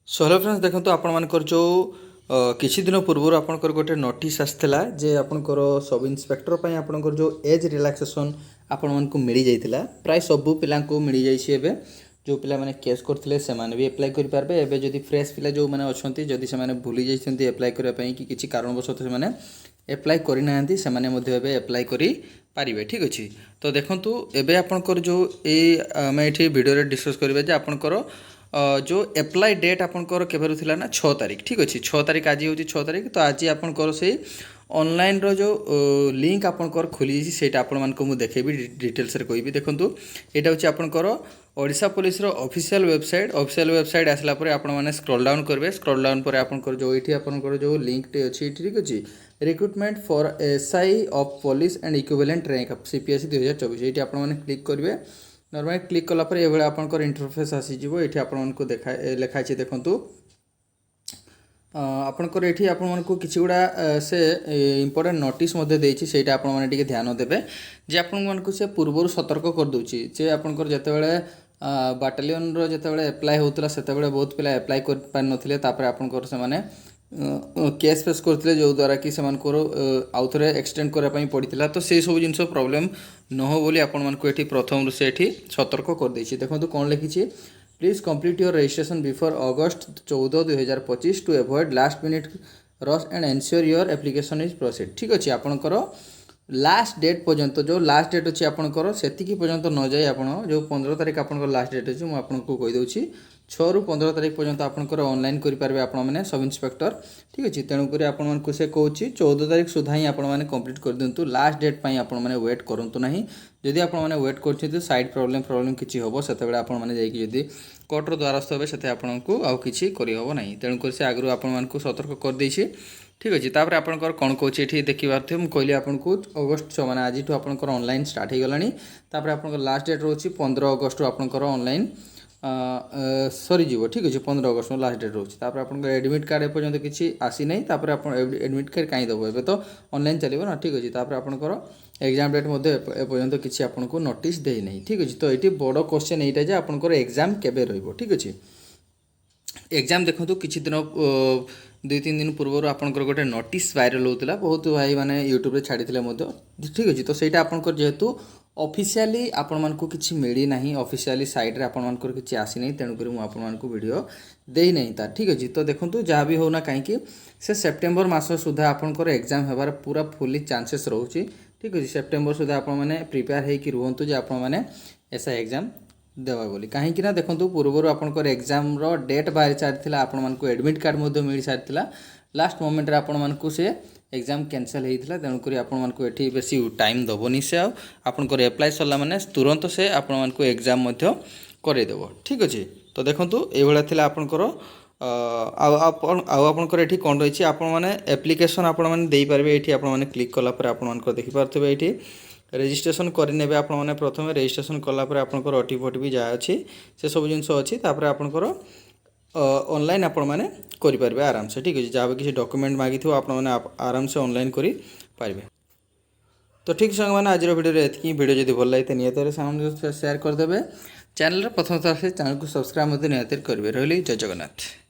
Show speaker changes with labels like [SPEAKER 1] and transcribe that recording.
[SPEAKER 1] So hello friends देखो आपर जो किछि दिन पूर्व आपंकर गोटे नोटिस आसाला जे आपंकर सब इन्स्पेक्टर पर आपंकर जो एज रिलैक्सेशन आपण मानक मिल जाता प्राय सबू पिला मिल जाइए जो पिला माने केस करते से भी एप्लाय करेंगे एवं जदि फ्रेश पिला जो मैंने अच्छा जदि से भूली जाइए एप्लाय करने कि किसी कारणवश से एप्लाय करना से एप्लाय करें ठीक अच्छे। तो देखूँ एवं आपंकर जो ये भिडियो डिस्कस करेंगे आपंकर जो एप्लाय डेट आपंकर केबेरु थिला ना 6 तारीख ठीक अच्छे 6 तारीख आज हूँ 6 तारीख तो आज आपंकर से ऑनलाइन रो जो लिंक आपंकर खोली सेटा आपण मानको मु देखेबी डिटेल्स रे कहबी देखंतु एटा होची आपंकर ओडिशा पुलिस रो ऑफिशियल वेबसाइट आसला परे आपण माने स्क्रॉल डाउन करबे स्क्रॉल डाउन परे आपंकर जो एठी आपंकर जो लिंक टे अछि ठीक अछि recruitment for SI of police and equivalent rank of CPSC 2024 एठी आपण माने क्लिक करबे नॉर्मली क्लिक कला पर ये आपंकर इंटरफेस आसीजिवो एठी आपण मानको लेखाई छै देखंतु आपंकर एठी आपण मानको किछि गुडा से इंपोर्टेंट नोटिस मध्ये देछि सेटा आपण माने टिके ध्यान देबे जे आपण मानको से पूर्वरु सतर्क कर दोछि जे आपंकर जते बेले बाटालियन रो जते बेले अप्लाई होतला सेते बेले बहुत पिला अप्लाई कर पार नथिले तापर आपंकर से माने केस फेस करते जो द्वारा कि से आउ थे एक्सटेंड करने पड़ता तो से सब जिन प्रोब्लेम न हो बोली आपण मानक एठी प्रथम से एठी सतर्क कर देछि देखंतु कोन लिखिछि please complete your registration before August 14 2025 to avoid last minute rush and ensure your application is proceed ठीक अच्छे आपणकर लास्ट डेट पर्यंत जो लास्ट डेट अच्छी आपणकर सेतिकी पर्यंत न जाए आपण जो 15 तारीख आपणकर लास्ट डेट अच्छी मुझे आपको कही दूसरी 6 ରୁ 15 तारीख पर्यंत आपणकर ऑनलाइन करेंगे आपण मैंने सब इन्स्पेक्टर ठीक अच्छे तेणुक आपको से कहूँ 14 तारीख सुधा ही आपण मैंने कंप्लीट कर दिंतु लास्ट डेट पर आपण मैंने वेट करूँ ना जदि आप वेट कर साइड प्रॉब्लम किसी हम से जाकि कोर्टर द्वारस्थ हे से आपको आउ कि करहब ना तेणुक से आगु आपको सतर्क कर देछि ठीक अच्छे तापर आपंकर कौन कौन ये देखी पारे मुझे कहली आपको अगस्त 6 मैंने आज आपंकर ऑनलाइन स्टार्ट हो गलानी तापर आपंकर लास्ट डेट रोचे 15 अगस्त आपंकर ऑनलाइन सरीज ठीक अच्छे 15 अगस्त लास्ट डेट रोचे तापर आपंकर एडमिट कार्ड एपर्यंत किसी आसी ना तापर आप एडमिट कार्ड कहीं दब ए तो ऑनलाइन चलो ना ठीक अच्छे तापर आपंकर एग्जाम डेट एपर्यंत किसी आपको नोटिस देना ठीक अच्छे। तो ये बड़ क्वेश्चन यहाँ जे आपंकर एग्जाम केबे रहिबो ठीक अच्छे एग्जाम देखो किसी दिन 2-3 दिन पूर्व आपंकर गोटे नोटिस वायरल होता बहुत भाई मैंने यूट्यूब छाड़ी ठीक अच्छे। तो सहीटा आपंकर जेहेतु ऑफिशियली आपण मानक किसी मिली ना ऑफिशियली साइट रे आपण मानकर किसी आसी नहीं तेणुक मुझे वीडियो दे नहीं था ठीक अच्छे। तो देखो जहाँ भी होना कहीं से सेप्टेम्बर मास सुधा आपंकर एग्जाम होबार पूरा फुली चांसेस रोचे ठीक अच्छे सेप्टेम्बर सुधा आप प्रिपेयर होकर रुहतु जे आप ऐसा एग्जाम देवा बोली कहीं देखो पूर्वर आपंकर एग्जाम रो डेट बाहरी सारी आपण मानक एडमिट कार्ड मिल सारी लास्ट मोमेंट रे आपण मानक से एग्जाम कैंसल होता तेणुक आपको बेस टाइम दबनी से आपंकर एप्लाय सरला माने तुरंत से आपको एग्जाम करदेव ठीक अच्छे। तो देखो ये आपंकर आपंकर ये कौन रही आपने एप्लिकेशन आपरे ये आपने क्लिक कलापर आप देखिपे ये रेजिस्ट्रेशन करने आपने प्रथम रेजिस्ट्रेशन कलापर आपंकर ओटीपी जहाँ अच्छी से सब जिन अच्छी आपंकर ऑनलाइन आपण मैंने करेंगे आराम से ठीक अच्छे जहाँ भी किसी डॉक्यूमेंट मागी थो आपने आराम से ऑनलाइन करेंगे। तो ठीक संग मैंने आज वीडियो ये वीडियो जब भल लगे निहत सामने शेयर करदे चैनल प्रथम थर से चैनल को सब्सक्राइब निहत करेंगे रही जय जगन्नाथ।